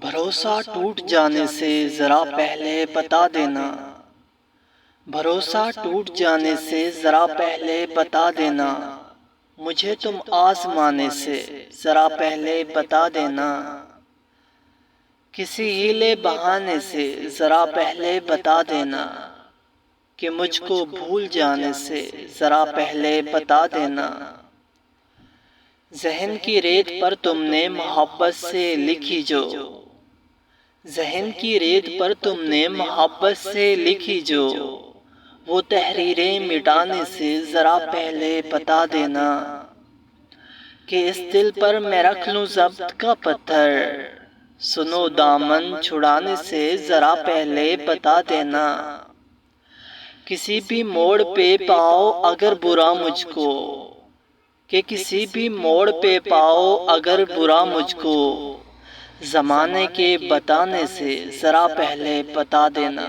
بھروسہ ٹوٹ جانے سے ذرا پہلے بتا دینا، بھروسہ ٹوٹ جانے سے ذرا پہلے بتا دینا، مجھے تم آزمانے سے ذرا پہلے بتا دینا، کسی ہیلے بہانے سے ذرا پہلے بتا دینا، کہ مجھ کو بھول جانے سے ذرا پہلے بتا دینا، ذہن کی ریت پر تم نے محبت سے لکھی جو، ذہن کی ریت پر تم نے محبت سے لکھی جو، وہ تحریریں مٹانے سے ذرا پہلے بتا دینا، کہ اس دل پر میں رکھ لوں ضبط کا پتھر، سنو دامن چھڑانے سے ذرا پہلے بتا دینا، کسی بھی موڑ پہ پاؤ اگر برا مجھ کو، کہ کسی بھی موڑ پہ پاؤ اگر برا مجھ کو، زمانے کے بتانے سے ذرا پہلے بتا دینا۔